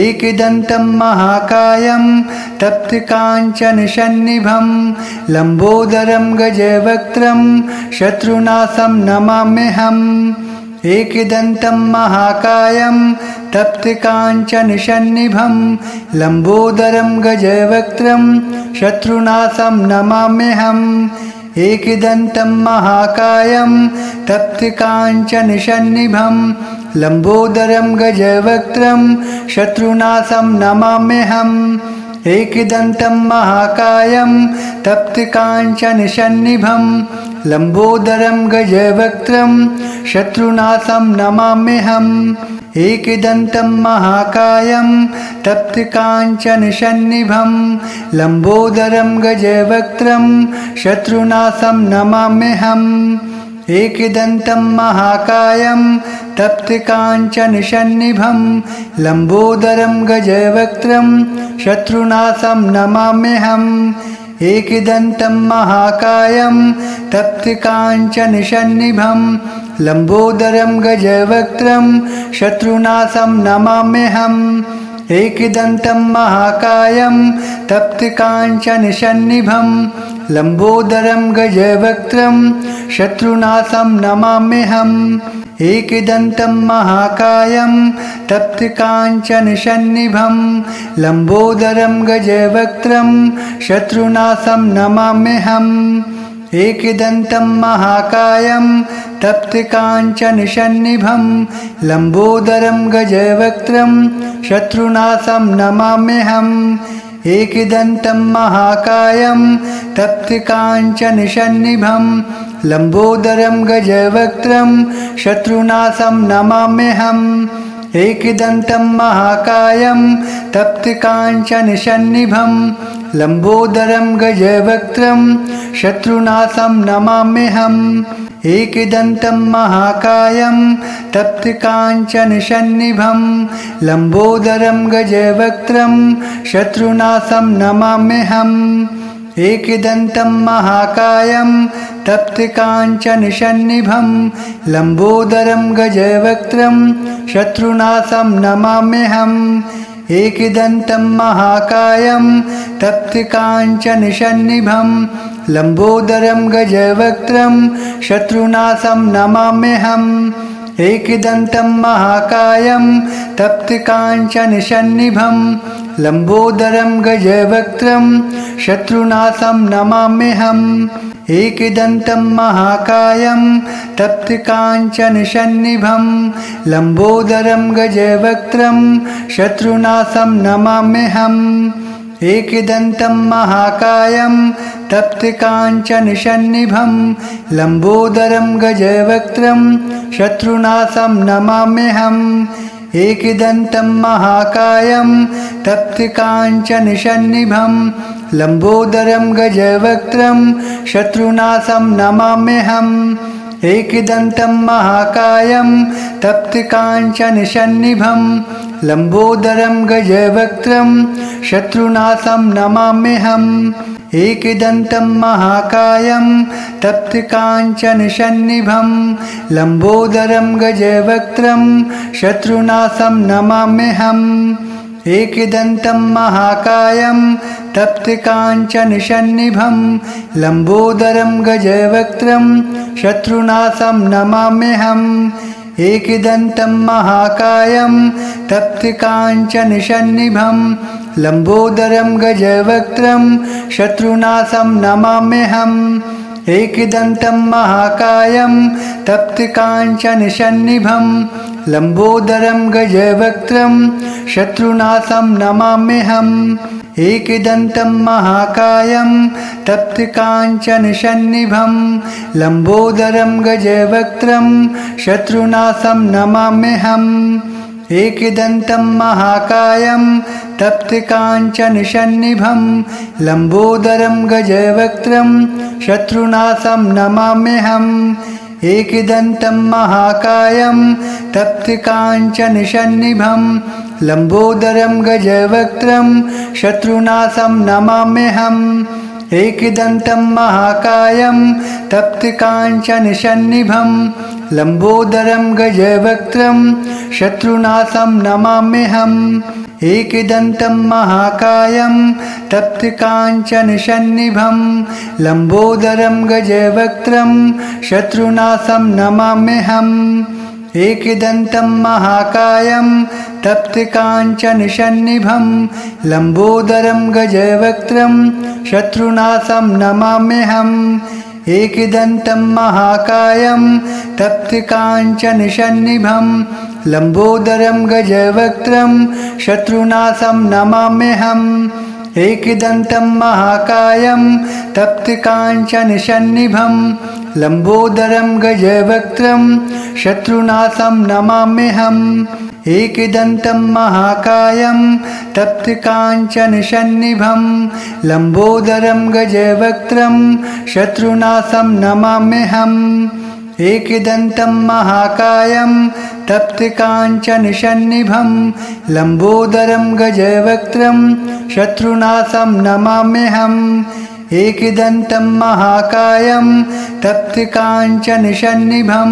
एकदन्तं महाकायं तप्तकाञ्चनसन्निभं लम्बोदरं गजवक्त्रं शत्रुनाशं नमाम्यहम् एकदन्तं महाकायं तप्तकाञ्चनसन्निभं लम्बोदरं गजवक्त्रं शत्रुनाशं नमाम्यहम् एकदन्तं महाकायं तप्तकाञ्चनसन्निभं लम्बोदरं गजवक्त्रं शत्रुनाशं नमाम्यहम् एकदन्तं महाकायं तप्तकाञ्चनसन्निभं लम्बोदरं गजवक्त्रं शत्रुनाशं नमाम्यहम् एकदन्तं महाकायं तप्तकाञ्चनसन्निभं लम्बोदरं गजवक्त्रं शत्रुनाशं नमाम्यहम् एकदन्तं महाकायं तप्तकाञ्चनसन्निभं लम्बोदरं गजवक्त्रं शत्रुनाशं नमाम्यहम् एकदन्तं महाकायं तप्तकाञ्चनसन्निभं लम्बोदरं गजवक्त्रं शत्रुनाशं नमाम्यहम् एकदन्तं महाकायं तप्तकाञ्चनसन्निभं लम्बोदरं गजवक्त्रं शत्रुनाशं नमाम्यहम् एकदन्तं महाकायं तप्तकाञ्चनसन्निभं लम्बोदरं गजवक्त्रं शत्रुनाशं नमाम्यहम् एकदन्तं महाकायं तप्तकाञ्चनसन्निभं लम्बोदरं गजवक्त्रं शत्रुनाशं नमाम्यहम् एकदन्तं महाकायं तप्तकाञ्चनसन्निभं लम्बोदरं गजवक्त्रं शत्रुनाशं नमाम्यहम् एकदन्तं महाकायं तप्तकाञ्चनसन्निभं लम्बोदरं गजवक्त्रं शत्रुनाशं नमाम्यहम् एकदन्तं महाकायं तप्तकाञ्चनसन्निभं लम्बोदरं गजवक्त्रं शत्रुनाशं नमाम्यहम् एकदन्तं महाकायं तप्तकाञ्चनसन्निभं लम्बोदरं गजवक्त्रं शत्रुनाशं नमाम्यहम् एकदन्तं महाकायं तप्तकाञ्चनसन्निभं लम्बोदरं गजवक्त्रं शत्रुनाशं नमाम्यहम् एकदन्तं महाकायं तप्तकाञ्चनसन्निभं लम्बोदरं गजवक्त्रं शत्रुनाशं नमाम्यहम् एकदन्तं महाकायं तप्तकाञ्चनसन्निभं लम्बोदरं गजवक्त्रं शत्रुनाशं नमाम्यहम् एकदन्तं महाकायं तप्तकाञ्चनसन्निभं लम्बोदरं गजवक्त्रं शत्रुनाशं नमाम्यहम् एकदन्तं महाकायं तप्तकाञ्चनसन्निभं लम्बोदरं गजवक्त्रं शत्रुनाशं नमाम्यहम् एकदन्तं महाकायं तप्तकाञ्चनसन्निभं लम्बोदरं गजवक्त्रं शत्रुनाशं नमाम्यहम् एकदन्तं महाकायं तप्तकाञ्चनसन्निभं लम्बोदरं गजवक्त्रं शत्रुनाशं नमाम्यहम् एकदन्तं महाकायं तप्तकाञ्चनसन्निभं लम्बोदरं गजवक्त्रं शत्रुनाशं नमाम्यहम् एकदन्तं महाकायं तप्तकाञ्चनसन्निभं लम्बोदरं गजवक्त्रं शत्रुनाशं नमाम्यहम् एकदन्तं महाकायं तप्तकाञ्चनसन्निभं लम्बोदरं गजवक्त्रं शत्रुनाशं नमाम्यहम् एकदन्तं महाकायं तप्तकाञ्चनसन्निभं लम्बोदरं गजवक्त्रं शत्रुनाशं नमाम्यहम् एकदन्तं महाकायं तप्तकाञ्चनसन्निभं लम्बोदरं गजवक्त्रं शत्रुनाशं नमाम्यहम् एकदन्तं महाकायं तप्तकाञ्चनसन्निभं लम्बोदरं गजवक्त्रं शत्रुनाशं नमाम्यहम् एकदन्तं महाकायं तप्तकाञ्चनसन्निभं लम्बोदरं गजवक्त्रं शत्रुनाशं नमाम्यहम् एकदन्तं महाकायं तप्तकाञ्चनशन्निभं लम्बोदरं गजवक्त्रं शत्रुनाशं नमाम्यहम् एकदन्तं महाकायं तप्तकाञ्चनशन्निभं लम्बोदरं गजवक्त्रं शत्रुनाशं नमाम्यहम् एकदन्तं महाकायं तप्तकाञ्चनशन्निभं लम्बोदरं गजवक्त्रं शत्रुनाशं नमाम्यहम् एकदन्तं महाकायं तप्तकाञ्चनशन्निभं लम्बोदरं गजवक्त्रं शत्रुनाशं नमाम्यहम् एकदन्तं महाकायं तप्तकाञ्चनशन्निभं लम्बोदरं गजवक्त्रं शत्रुनाशं नमाम्यहम् एकदन्तं महाकायं तप्तकाञ्चनशन्निभं लम्बोदरं गजवक्त्रं शत्रुनाशं नमाम्यहम् एकदन्तं महाकायं तप्तकाञ्चनशन्निभं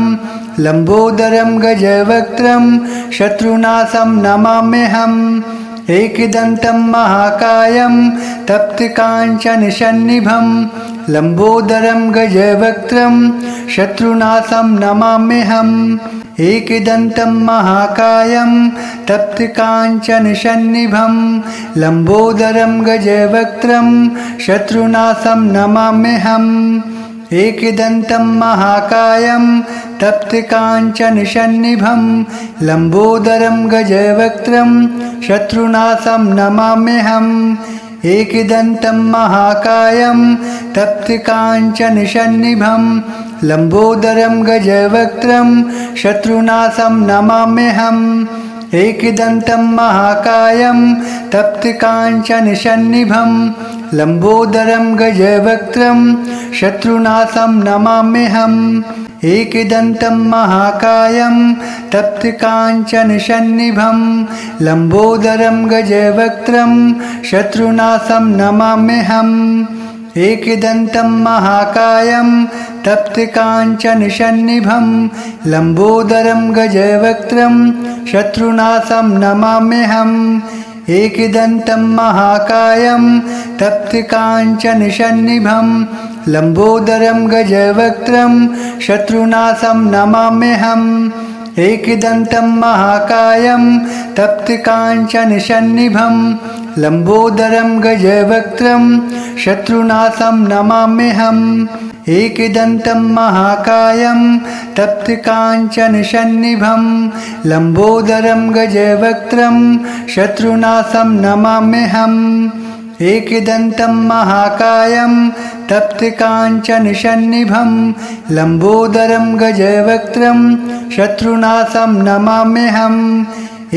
लम्बोदरं गजवक्त्रं शत्रुनाशं नमाम्यहम् एकदन्तं महाकायं तप्तकाञ्चनशन्निभं लम्बोदरं गजवक्त्रं शत्रुनाशं नमाम्यहम् एकदन्तं महाकायं तप्तकाञ्चनशन्निभं लम्बोदरं गजवक्त्रं शत्रुनाशं नमाम्यहम् एकदन्तं महाकायं तप्तकाञ्चनशन्निभं लम्बोदरं गजवक्त्रं शत्रुनाशं नमाम्यहम् एकदन्तं महाकायं तप्तकाञ्चनशन्निभं लम्बोदरं गजवक्त्रं शत्रुनाशं नमाम्यहम् एकदन्तं महाकायं तप्तकाञ्चनशन्निभं लम्बोदरं गजवक्त्रं शत्रुनाशं नमाम्यहम् एकदन्तं महाकायं तप्तकाञ्चनशन्निभं लम्बोदरं गजवक्त्रं शत्रुनाशं नमाम्यहम् एकदन्तं महाकायं तप्तकाञ्चनशन्निभं लम्बोदरं गजवक्त्रं शत्रुनाशं नमाम्यहम् एकदन्तं महाकायं तप्तकाञ्चनशन्निभं लम्बोदरं गजवक्त्रं शत्रुनाशं नमाम्यहम् एकदन्तं महाकायं तप्तकाञ्चनशन्निभं लम्बोदरं गजवक्त्रं शत्रुनाशं नमाम्यहम् एकदन्तं महाकायं तप्तकाञ्चनशन्निभं लम्बोदरं गजवक्त्रं शत्रुनाशं नमाम्यहम् एकदन्तं महाकायं तप्तकाञ्चनशन्निभं लम्बोदरं गजवक्त्रं शत्रुनाशं नमाम्यहम्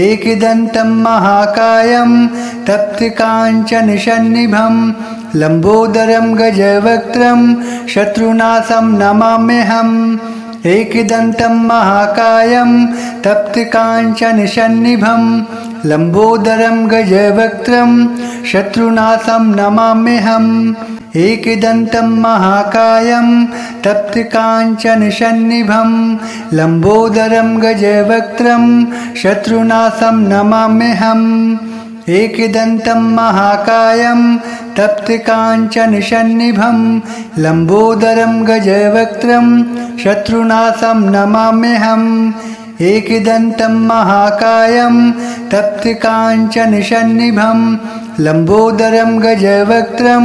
एकदन्तं महाकायं तप्तकाञ्चनशन्निभं लम्बोदरं गजवक्त्रं शत्रुनाशं नमाम्यहम् एकदन्तं महाकायं तप्तकाञ्चनशन्निभं लम्बोदरं गजवक्त्रं शत्रुनाशं नमाम्यहम् एकदन्तं महाकायं तप्तकाञ्चनशन्निभं लम्बोदरं गजवक्त्रं शत्रुनाशं नमाम्यहम् एकदन्तं महाकायं तप्तकाञ्चनशन्निभं लम्बोदरं गजवक्त्रं शत्रुनाशं नमाम्यहम् एकदन्तं महाकायं तप्तकाञ्चनशन्निभं लम्बोदरं गजवक्त्रं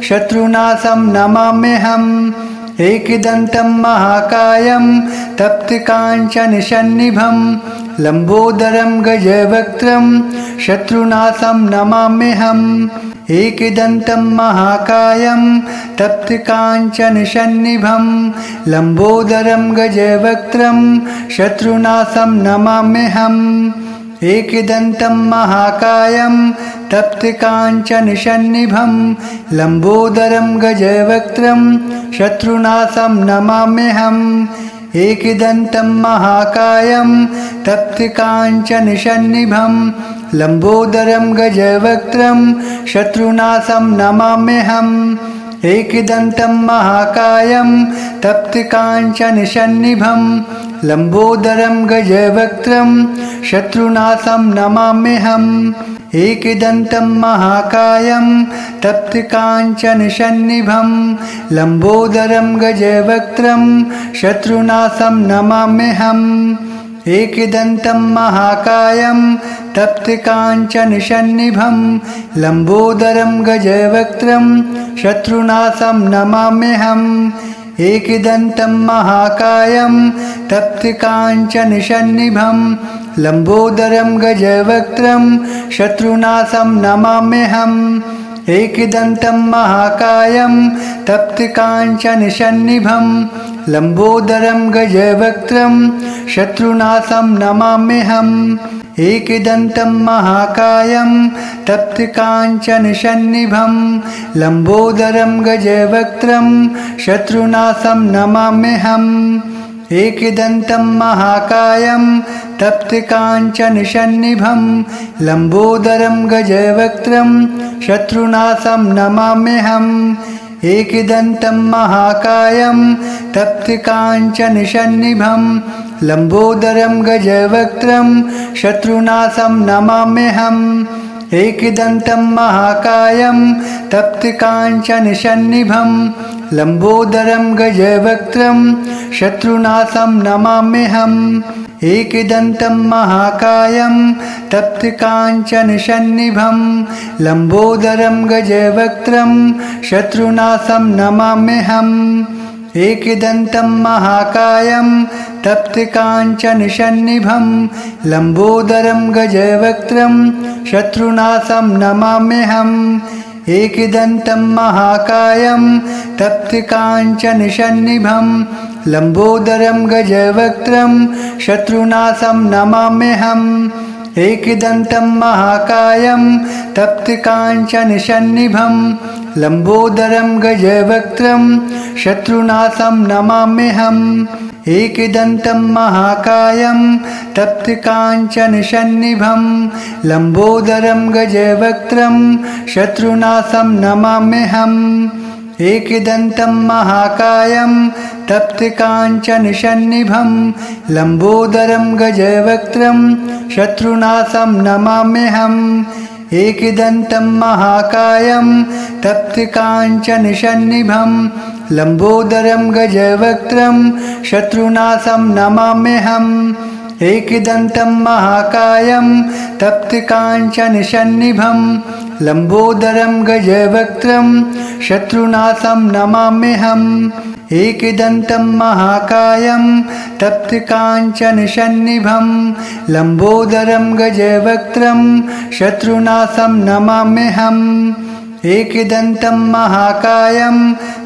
शत्रुनाशं नमाम्यहम् एकदन्तं महाकायं तप्तकाञ्चनशन्निभं लम्बोदरं गजवक्त्रं शत्रुनाशं नमाम्यहम् एकदन्तं महाकायं तप्तकाञ्चनशन्निभं लम्बोदरं गजवक्त्रं शत्रुनाशं नमाम्यहम् एकदन्तं महाकायं तप्तकाञ्चनशन्निभं लम्बोदरं गजवक्त्रं शत्रुनाशं नमाम्यहम् एकदन्तं महाकायं तप्तकाञ्चनशन्निभं लम्बोदरं गजवक्त्रं शत्रुनाशं नमाम्यहम् एकदन्तं महाकायं तप्तकाञ्चनशन्निभं लम्बोदरं गजवक्त्रं शत्रुनाशं नमाम्यहम् एकदन्तं महाकायं तप्तकाञ्चनशन्निभं लम्बोदरं गजवक्त्रं शत्रुनाशं नमाम्यहम् एकदन्तं महाकायं तप्तकाञ्चनशन्निभं लम्बोदरं गजवक्त्रं शत्रुनाशं नमाम्यहम् एकदन्तं महाकायं तप्तकाञ्चनशन्निभं लम्बोदरं गजवक्त्रं शत्रुनाशं नमाम्यहम् एकदन्तं महाकायं तप्तकाञ्चनशन्निभं लम्बोदरं गजवक्त्रं शत्रुनाशं नमाम्यहम् एकदन्तं महाकायं तप्तकाञ्चनशन्निभं लम्बोदरं गजवक्त्रं शत्रुनाशं नमाम्यहम् एकदन्तं महाकायं तप्तकाञ्चनशन्निभं लम्बोदरं गजवक्त्रं शत्रुनाशं नमाम्यहम् एकदन्तं महाकायं तप्तकाञ्चनशन्निभं लम्बोदरं गजवक्त्रं शत्रुनाशं नमाम्यहम् एकदन्तं महाकायं तप्तकाञ्चनशन्निभं लम्बोदरं गजवक्त्रं शत्रुनाशं नमाम्यहम् एकदन्तं महाकायं तप्तकाञ्चनशन्निभं लम्बोदरं गजवक्त्रं शत्रुनाशं नमाम्यहम् एकदन्तं महाकायं तप्तकाञ्चनशन्निभं लम्बोदरं गजवक्त्रं शत्रुनाशं नमाम्यहम् एकदन्तं महाकायं तप्तकाञ्चनशन्निभं लम्बोदरं गजवक्त्रं शत्रुनाशं नमाम्यहम् एकदन्तं महाकायं तप्तकाञ्चनशन्निभं लम्बोदरं गजवक्त्रं शत्रुनाशं नमाम्यहम् एकदन्तं महाकायं तप्तकाञ्चनशन्निभं लम्बोदरं गजवक्त्रं शत्रुनाशं नमाम्यहम् एकदन्तं महाकायं तप्तकाञ्चनशन्निभं लम्बोदरं गजवक्त्रं शत्रुनाशं नमाम्यहम् एकदन्तं महाकायं तप्तकाञ्चनशन्निभं लम्बोदरं गजवक्त्रं शत्रुनाशं नमाम्यहम् एकदन्तं महाकायं तप्तकाञ्चनशन्निभं लम्बोदरं गजवक्त्रं शत्रुनाशं नमाम्यहम् एकदन्तं महाकायं तप्तकाञ्चनशन्निभं लम्बोदरं गजवक्त्रं शत्रुनाशं नमाम्यहम् एकदन्तं महाकायं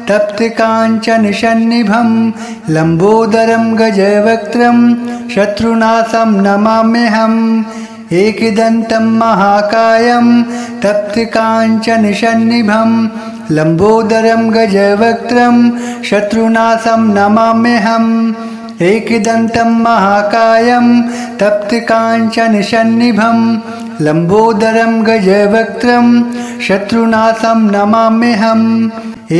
तप्तकाञ्चनशन्निभं लम्बोदरं गजवक्त्रं शत्रुनाशं नमाम्यहम् एकदन्तं महाकायं तप्तकाञ्चनशन्निभं लम्बोदरं गजवक्त्रं शत्रुनाशं नमाम्यहम् एकदन्तं महाकायं तप्तकाञ्चनशन्निभं लम्बोदरं गजवक्त्रं शत्रुनाशं नमाम्यहम्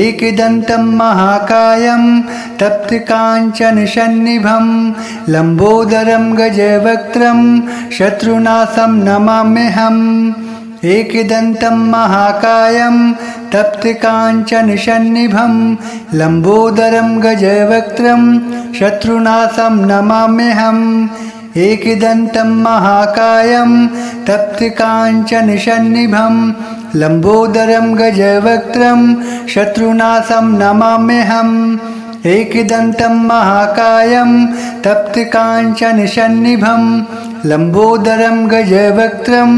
एकदन्तं महाकायं तप्तकाञ्चनशन्निभं लम्बोदरं गजवक्त्रं शत्रुनाशं नमाम्यहम् एकदन्तं महाकायं तप्तकाञ्चनशन्निभं लम्बोदरं गजवक्त्रं शत्रुनाशं नमाम्यहम् एकदन्तं महाकायं तप्तकाञ्चनशन्निभं लम्बोदरं गजवक्त्रं शत्रुनाशं नमाम्यहम् एकदन्तं महाकायं तप्तकाञ्चनशन्निभं लम्बोदरं गजवक्त्रं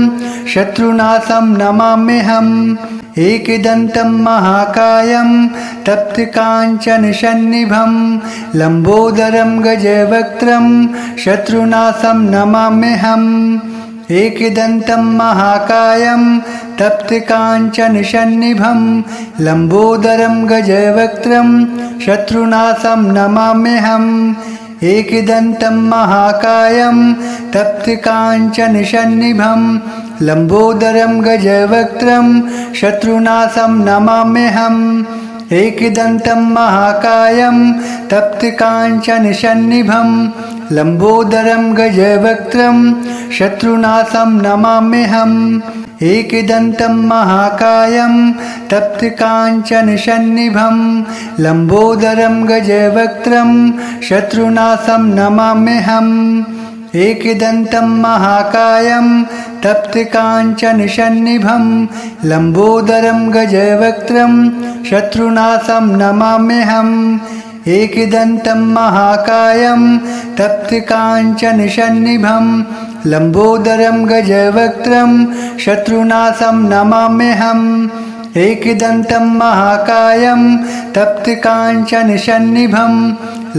शत्रुनाशं नमाम्यहम् एकदन्तं महाकायं तप्तकाञ्चनशन्निभं लम्बोदरं गजवक्त्रं शत्रुनाशं नमाम्यहम् एकदन्तं महाकायं तप्तकाञ्चनशन्निभं लम्बोदरं गजवक्त्रं शत्रुनाशं नमाम्यहम् एकदन्तं महाकायं तप्तकाञ्चनशन्निभं लम्बोदरं गजवक्त्रं शत्रुनाशं नमाम्यहम् एकदन्तं महाकायं तप्तकाञ्चनशन्निभं लम्बोदरं गजवक्त्रं शत्रुनाशं नमाम्यहम् एकदन्तं महाकायं तप्तकाञ्चनसन्निभं लम्बोदरं गजवक्त्रं शत्रुनाशं नमाम्यहम् एकदन्तं महाकायं तप्तकाञ्चनसन्निभं लम्बोदरं गजवक्त्रं शत्रुनाशं नमाम्यहम् एकदन्तं महाकायं तप्तकाञ्चनसन्निभं लम्बोदरं गजवक्त्रं शत्रुनाशं नमाम्यहम् एकदन्तं महाकायं तप्तकाञ्चनसन्निभं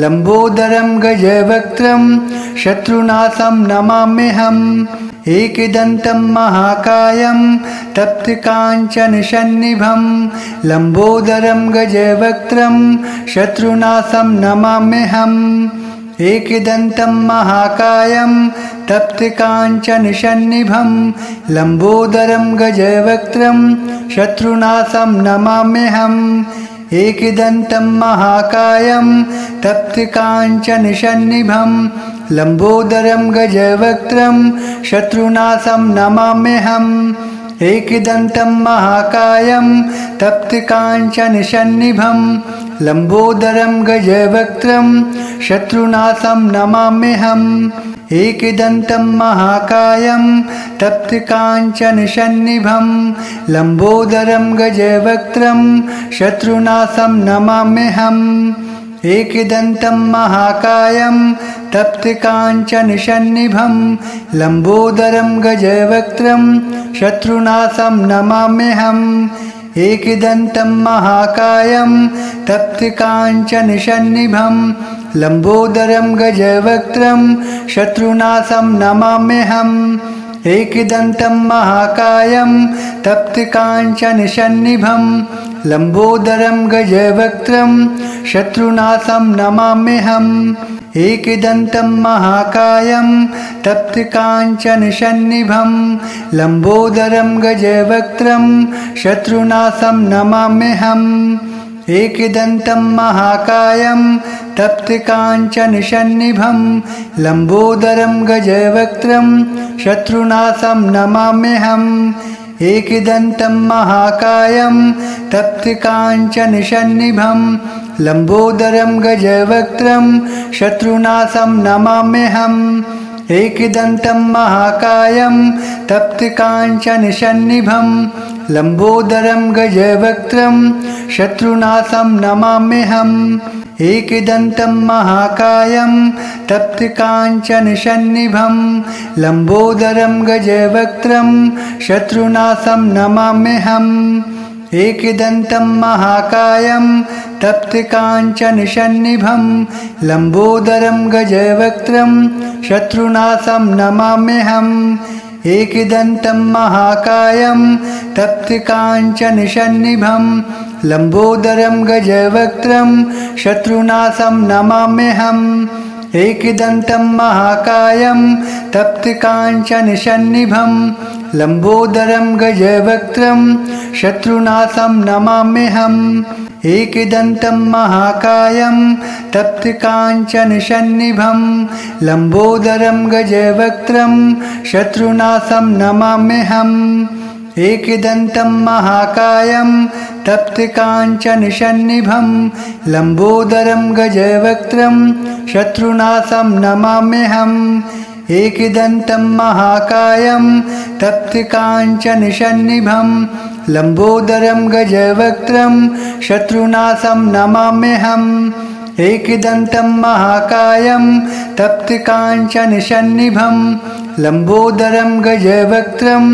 लम्बोदरं गजवक्त्रं शत्रुनाशं नमाम्यहम् एकदन्तं महाकायं तप्तकाञ्चनसन्निभं लम्बोदरं गजवक्त्रं शत्रुनाशं नमाम्यहम् एकदन्तं महाकायं तप्तकाञ्चनसन्निभं लम्बोदरं गजवक्त्रं शत्रुनाशं नमाम्यहम् एकदन्तं महाकायं तप्तकाञ्चनसन्निभं लम्बोदरं गजवक्त्रं शत्रुनाशं नमाम्यहम् एकदन्तं महाकायं तप्तकाञ्चनसन्निभं लम्बोदरं गजवक्त्रं शत्रुनाशं नमाम्यहम् एकदन्तं महाकायं तप्तकाञ्चनसन्निभं लम्बोदरं गजवक्त्रं शत्रुनाशं नमाम्यहम् एकदन्तं महाकायं तप्तकाञ्चनसन्निभं लम्बोदरं गजवक्त्रं शत्रुनाशं नमाम्यहम् एकदन्तं महाकायं तप्तकाञ्चनसन्निभं लम्बोदरं गजवक्त्रं शत्रुनाशं नमाम्यहम् एकदन्तं महाकायं तप्तकाञ्चनसन्निभं लम्बोदरं गजवक्त्रं शत्रुनाशं नमाम्यहम् एकदन्तं महाकायं तप्तकाञ्चनसन्निभं लम्बोदरं गजवक्त्रं शत्रुनाशं नमाम्यहम् एकदन्तं महाकायं तप्तकाञ्चनसन्निभं लम्बोदरं गजवक्त्रं शत्रुनाशं नमाम्यहम् एकदन्तं महाकायं तप्तकाञ्चनसन्निभं लम्बोदरं गजवक्त्रं शत्रुनाशं नमाम्यहम् एकदन्तं महाकायं तप्तकाञ्चनसन्निभं लम्बोदरं गजवक्त्रं शत्रुनाशं नमाम्यहम् एकदन्तं महाकायं तप्तकाञ्चनसन्निभं लम्बोदरं गजवक्त्रं शत्रुनाशं नमाम्यहम् एकदन्तं महाकायं तप्तकाञ्चनसन्निभं लम्बोदरं गजवक्त्रं शत्रुनाशं नमाम्यहम् एकदन्तं महाकायं तप्तकाञ्चनसन्निभं लम्बोदरं गजवक्त्रं शत्रुनाशं नमाम्यहम् एकदन्तं महाकायं तप्तकाञ्चनसन्निभं लम्बोदरं गजवक्त्रं शत्रुनाशं नमाम्यहम् एकदन्तं महाकायं तप्तकाञ्चनसन्निभं लम्बोदरं गजवक्त्रं शत्रुनाशं नमाम्यहम् एकदन्तं महाकायं तप्तकाञ्चनसन्निभं लम्बोदरं गजवक्त्रं शत्रुनाशं नमाम्यहम् एकदन्तं महाकायं तप्तकाञ्चनसन्निभं लम्बोदरं गजवक्त्रं शत्रुनाशं नमाम्यहम् एकदन्तं महाकायं तप्तकाञ्चनसन्निभं लम्बोदरं गजवक्त्रं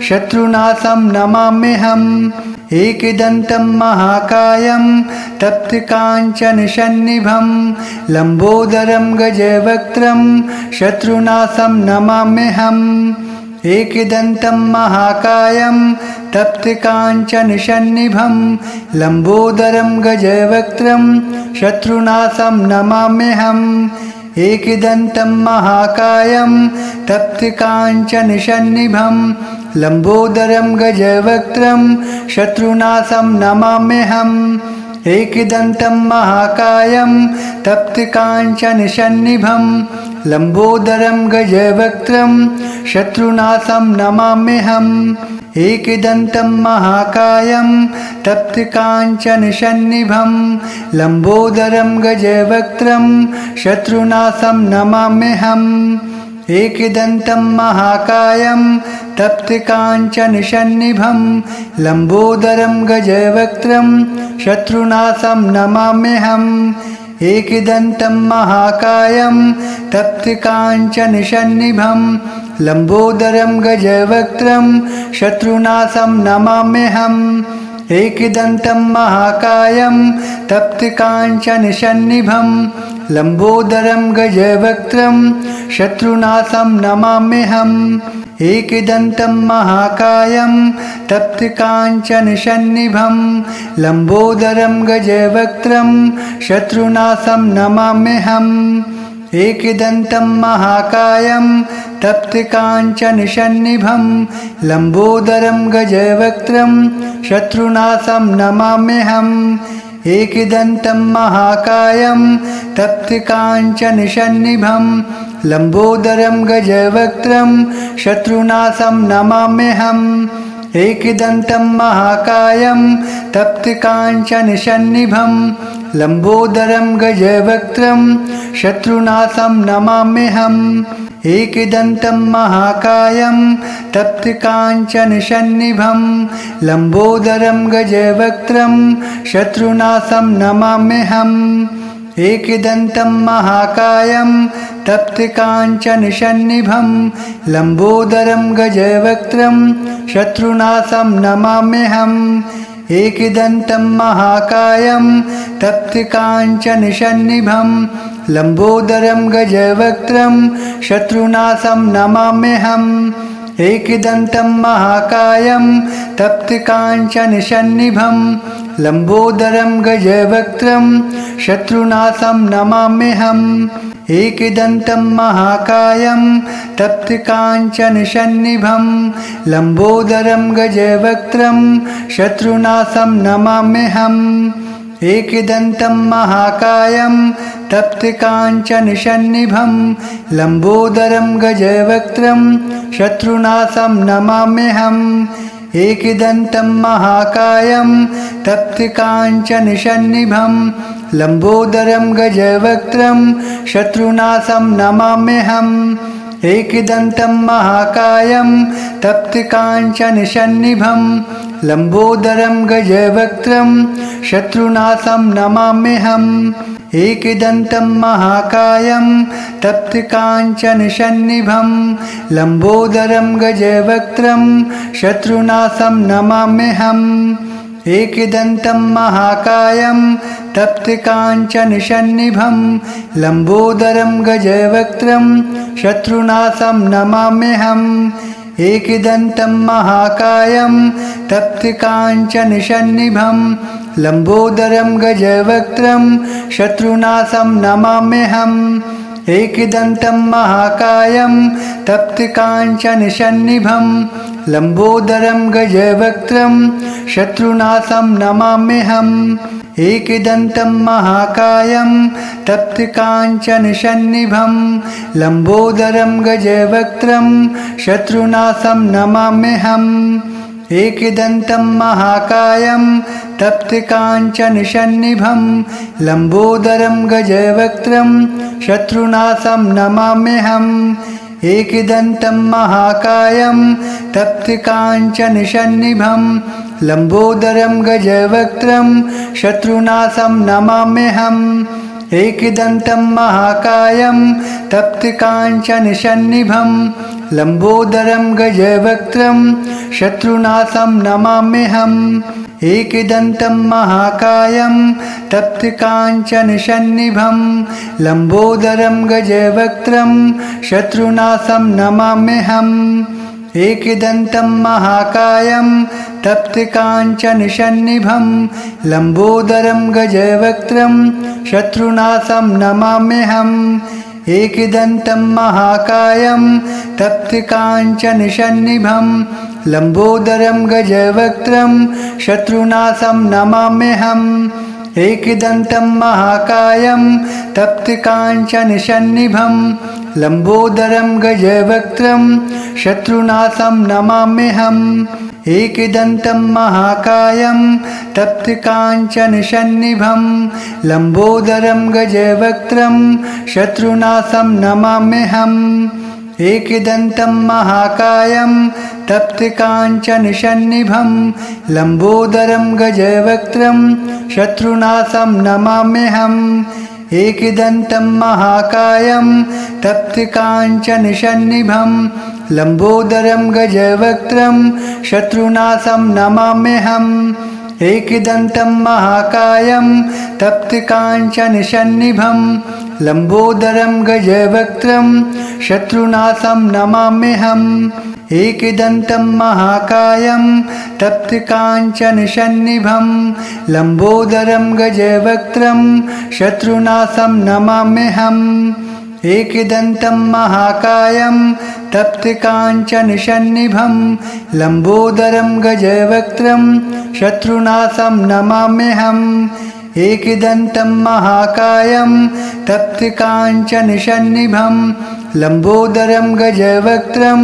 शत्रुनाशं नमाम्यहम् एकदन्तं महाकायं तप्तकाञ्चनसन्निभं लम्बोदरं गजवक्त्रं शत्रुनाशं नमाम्यहम् एकदन्तं महाकायं तप्तकाञ्चनसन्निभं लम्बोदरं गजवक्त्रं शत्रुनाशं नमाम्यहम् एकदन्तं महाकायं तप्तकाञ्चनसन्निभं लम्बोदरं गजवक्त्रं शत्रुनाशं नमाम्यहम् एकदन्तं महाकायं तप्तकाञ्चनसन्निभं लम्बोदरं गजवक्त्रं शत्रुनाशं नमाम्यहम् एकदन्तं महाकायं तप्तकाञ्चनसन्निभं लम्बोदरं गजवक्त्रं शत्रुनाशं नमाम्यहम् एकदन्तं महाकायं तप्तकाञ्चनसन्निभं लम्बोदरं गजवक्त्रं शत्रुनाशं नमाम्यहम् एकदन्तं महाकायं तप्तकाञ्चनसन्निभं लम्बोदरं गजवक्त्रं शत्रुनाशं नमाम्यहम् एकदन्तं महाकायं तप्तकाञ्चनसन्निभं लम्बोदरं गजवक्त्रं शत्रुनाशं नमाम्यहम् एकदन्तं महाकायं तप्तकाञ्चनसन्निभं लम्बोदरं गजवक्त्रं शत्रुनाशं नमाम्यहम् एकदन्तं महाकायं तप्तकाञ्चनसन्निभं लम्बोदरं गजवक्त्रं शत्रुनाशं नमाम्यहम् एकदन्तं महाकायं तप्तकाञ्चनसन्निभं लम्बोदरं गजवक्त्रं शत्रुनाशं नमाम्यहम् एकदन्तं महाकायं तप्तकाञ्चनसन्निभं लम्बोदरं गजवक्त्रं शत्रुनाशं नमाम्यहम् एकदन्तं महाकायं तप्तकाञ्चनसन्निभं लम्बोदरं गजवक्त्रं शत्रुनाशं नमाम्यहम् एकदन्तं महाकायं तप्तकाञ्चनसन्निभं लम्बोदरं गजवक्त्रं शत्रुनाशं नमाम्यहम् एकदन्तं महाकायं तप्तकाञ्चनसन्निभं लम्बोदरं गजवक्त्रं शत्रुनाशं नमाम्यहम् एकदन्तं महाकायं तप्तकाञ्चनसन्निभं लम्बोदरं गजवक्त्रं शत्रुनाशं नमाम्यहम् एकदन्तं महाकायं तप्तकाञ्चनसन्निभं लम्बोदरं गजवक्त्रं शत्रुनाशं नमाम्यहम् एकदन्तं महाकायं तप्तकाञ्चनसन्निभं लम्बोदरं गजवक्त्रं शत्रुनाशं नमाम्यहम् एकदन्तं महाकायं तप्तकाञ्चनसन्निभं लम्बोदरं गजवक्त्रं शत्रुनाशं नमाम्यहम् एकदन्तं महाकायं तप्तकाञ्चनसन्निभं लम्बोदरं गजवक्त्रं शत्रुनाशं नमाम्यहम् एकदन्तं महाकायं तप्तकाञ्चनसन्निभं लम्बोदरं गजवक्त्रं शत्रुनाशं नमाम्यहम् एकदन्तं महाकायं तप्तकाञ्चनसन्निभं लम्बोदरं गजवक्त्रं शत्रुनाशं नमाम्यहम् एकदन्तं महाकायं तप्तकाञ्चनसन्निभं लम्बोदरं गजवक्त्रं शत्रुनाशं नमाम्यहम् एकदन्तं महाकायं तप्तकाञ्चनसन्निभं लम्बोदरं गजवक्त्रं शत्रुनाशं नमाम्यहम् एकदन्तं महाकायं तप्तकाञ्चनसन्निभं लम्बोदरं गजवक्त्रं शत्रुनाशं नमाम्यहम् एकदन्तं महाकायं तप्तकाञ्चनसन्निभं लम्बोदरं गजवक्त्रं शत्रुनाशं नमाम्यहम् एकदन्तं महाकायं तप्तकाञ्चनसन्निभं लम्बोदरं गजवक्त्रं शत्रुनाशं नमाम्यहम् एकदन्तं महाकायं तप्तकाञ्चनसन्निभं लम्बोदरं गजवक्त्रं शत्रुनाशं नमाम्यहम् एकदन्तं महाकायं तप्तकाञ्चनसन्निभं लम्बोदरं गजवक्त्रं शत्रुनाशं नमाम्यहम् एकदन्तं महाकायं तप्तकाञ्चनसन्निभं लम्बोदरं गजवक्त्रं शत्रुनाशं नमाम्यहम् एकदन्तं महाकायं तप्तकाञ्चनसन्निभं लम्बोदरं गजवक्त्रं शत्रुनाशं नमाम्यहम् एकदन्तं महाकायं तप्तकाञ्चनसन्निभं लम्बोदरं गजवक्त्रं शत्रुनाशं नमाम्यहम् एकदन्तं महाकायं तप्तकाञ्चनसन्निभं लम्बोदरं गजवक्त्रं शत्रुनाशं नमाम्यहम् एकदन्तं महाकायं तप्तकाञ्चनसन्निभं लम्बोदरं गजवक्त्रं शत्रुनाशं नमाम्यहम् एकदन्तं महाकायं तप्तकाञ्चनसन्निभं लम्बोदरं गजवक्त्रं शत्रुनाशं नमाम्यहम् एकदन्तं महाकायं तप्तकाञ्चनसन्निभं लम्बोदरं गजवक्त्रं शत्रुनाशं नमाम्यहम् एकदन्तं महाकायं तप्तकाञ्चनसन्निभं लम्बोदरं गजवक्त्रं शत्रुनाशं नमाम्यहम् एकदन्तं महाकायं तप्तकाञ्चनसन्निभं लम्बोदरं गजवक्त्रं शत्रुनाशं नमाम्यहम् एकदन्तं महाकायं तप्तकाञ्चनसन्निभं लम्बोदरं गजवक्त्रं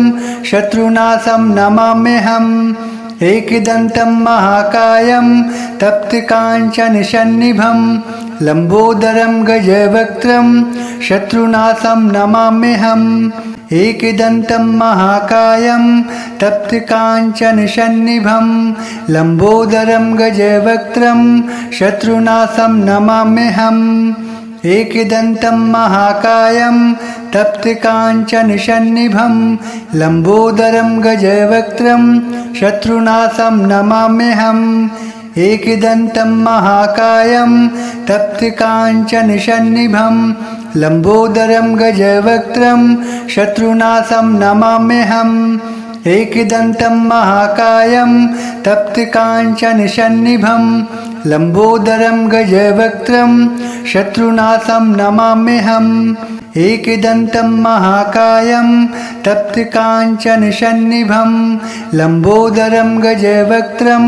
शत्रुनाशं नमाम्यहम् एकदन्तं महाकायं तप्तकाञ्चनसन्निभं लम्बोदरं गजवक्त्रं शत्रुनाशं नमाम्यहम् एकदन्तं महाकायं तप्तकाञ्चनसन्निभं लम्बोदरं गजवक्त्रं शत्रुनाशं नमाम्यहम् एकदन्तं महाकायं तप्तकाञ्चनसन्निभं लम्बोदरं गजवक्त्रं शत्रुनाशं नमाम्यहम् एकदन्तं महाकायं तप्तकाञ्चनसन्निभं लम्बोदरं गजवक्त्रं शत्रुनाशं नमाम्यहम् एकदन्तं महाकायं तप्तकाञ्चनसन्निभं लम्बोदरं गजवक्त्रं शत्रुनाशं नमाम्यहम् एकदन्तं महाकायं तप्तकाञ्चनसन्निभं लम्बोदरं गजवक्त्रं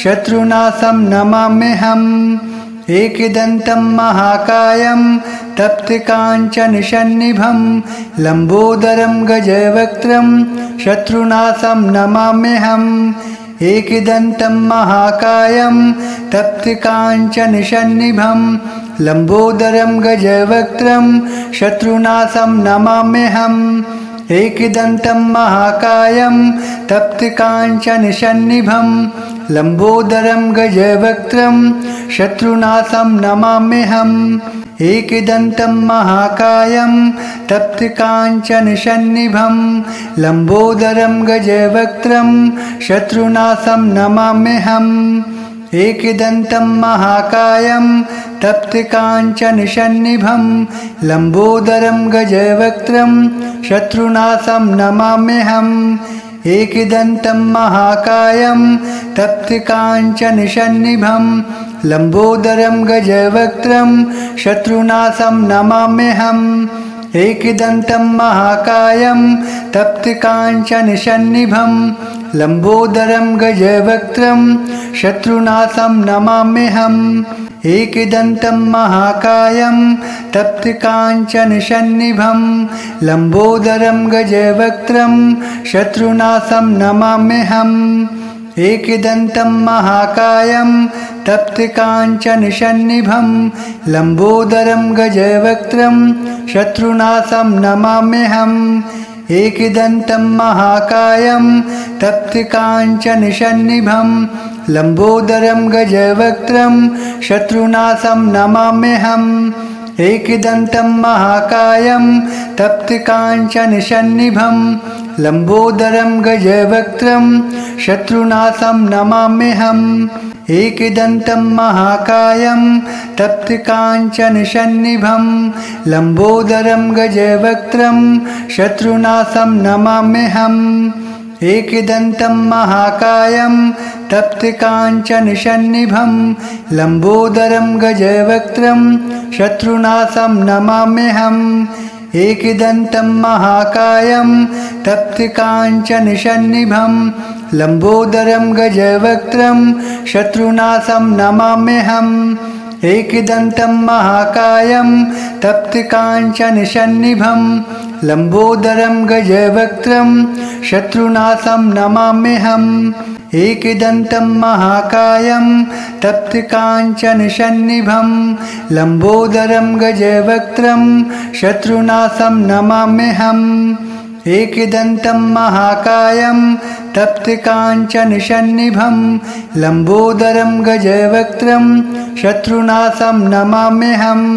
शत्रुनाशं नमाम्यहम् एकदन्तं महाकायं तप्तकाञ्चनसन्निभं लम्बोदरं गजवक्त्रं शत्रुनाशं नमाम्यहम् एकदन्तं महाकायं तप्तकाञ्चनसन्निभं लम्बोदरं गजवक्त्रं शत्रुनाशं नमाम्यहम् एकदन्तं महाकायं तप्तकाञ्चनसन्निभं लम्बोदरं गजवक्त्रं शत्रुनाशं नमाम्यहम् एकदन्तं महाकायं तप्तकाञ्चनसन्निभं लम्बोदरं गजवक्त्रं शत्रुनाशं नमाम्यहम् एकदन्तं महाकायं तप्तकाञ्चनसन्निभं लम्बोदरं गजवक्त्रं शत्रुनाशं नमाम्यहम् एकदन्तं महाकायं तप्तकाञ्चनसन्निभं लम्बोदरं गजवक्त्रं शत्रुनाशं नमाम्यहम् एकदन्तं महाकायं तप्तकाञ्चनसन्निभं लम्बोदरं गजवक्त्रं शत्रुनाशं नमाम्यहम् एकदन्तं महाकायं तप्तकाञ्चनसन्निभं लम्बोदरं गजवक्त्रं शत्रुनाशं नमाम्यहम् एकदन्तं महाकायं तप्तकाञ्चनसन्निभं लम्बोदरं गजवक्त्रं शत्रुनाशं नमाम्यहम् एकदन्तं महाकायं तप्तकाञ्चनसन्निभं लम्बोदरं गजवक्त्रं शत्रुनाशं नमाम्यहम् एकदन्तं महाकायं तप्तकाञ्चनसन्निभं लम्बोदरं गजवक्त्रं शत्रुनाशं नमाम्यहम् एकदन्तं महाकायं तप्तकाञ्चनसन्निभं लम्बोदरं गजवक्त्रं शत्रुनाशं नमाम्यहम् एकदन्तं महाकायं तप्तकाञ्चनसन्निभं लम्बोदरं गजवक्त्रं शत्रुनाशं नमाम्यहम् एकदन्तं महाकायं तप्तकाञ्चनसन्निभं लम्बोदरं गजवक्त्रं शत्रुनाशं नमाम्यहम् एकदन्तं महाकायं तप्तकाञ्चनसन्निभं लम्बोदरं गजवक्त्रं शत्रुनाशं नमाम्यहम् एकदन्तं महाकायं तप्तकाञ्चनसन्निभं लम्बोदरं गजवक्त्रं शत्रुनाशं नमाम्यहम् एकदन्तं महाकायं तप्तकाञ्चनसन्निभं लम्बोदरं गजवक्त्रं शत्रुनाशं नमाम्यहम्।